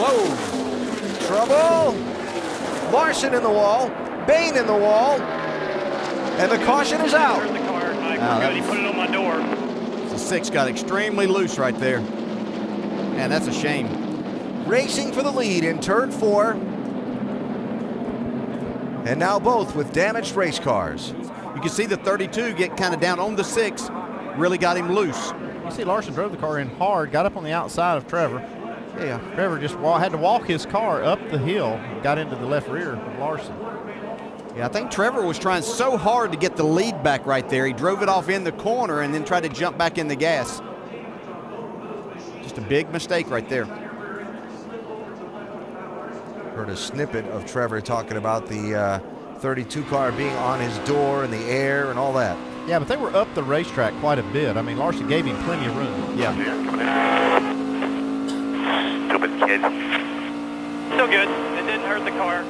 Whoa. Trouble. Larson in the wall. Bayne in the wall. And the caution is out. There's the car. Good. He put it on my door. The 6 got extremely loose right there. And that's a shame. Racing for the lead in turn 4. And now both with damaged race cars. You can see the 32 get kind of down on the 6. Really got him loose. You see Larson drove the car in hard, got up on the outside of Trevor. Yeah. Trevor just had to walk his car up the hill and got into the left rear of Larson. Yeah, I think Trevor was trying so hard to get the lead back right there. He drove it off in the corner and then tried to jump back in the gas. Just a big mistake right there. Heard a snippet of Trevor talking about the 32 car being on his door and the air and all that. Yeah, but they were up the racetrack quite a bit. I mean, Larson gave him plenty of room. Yeah. Stupid kid. Still good. It didn't hurt the car.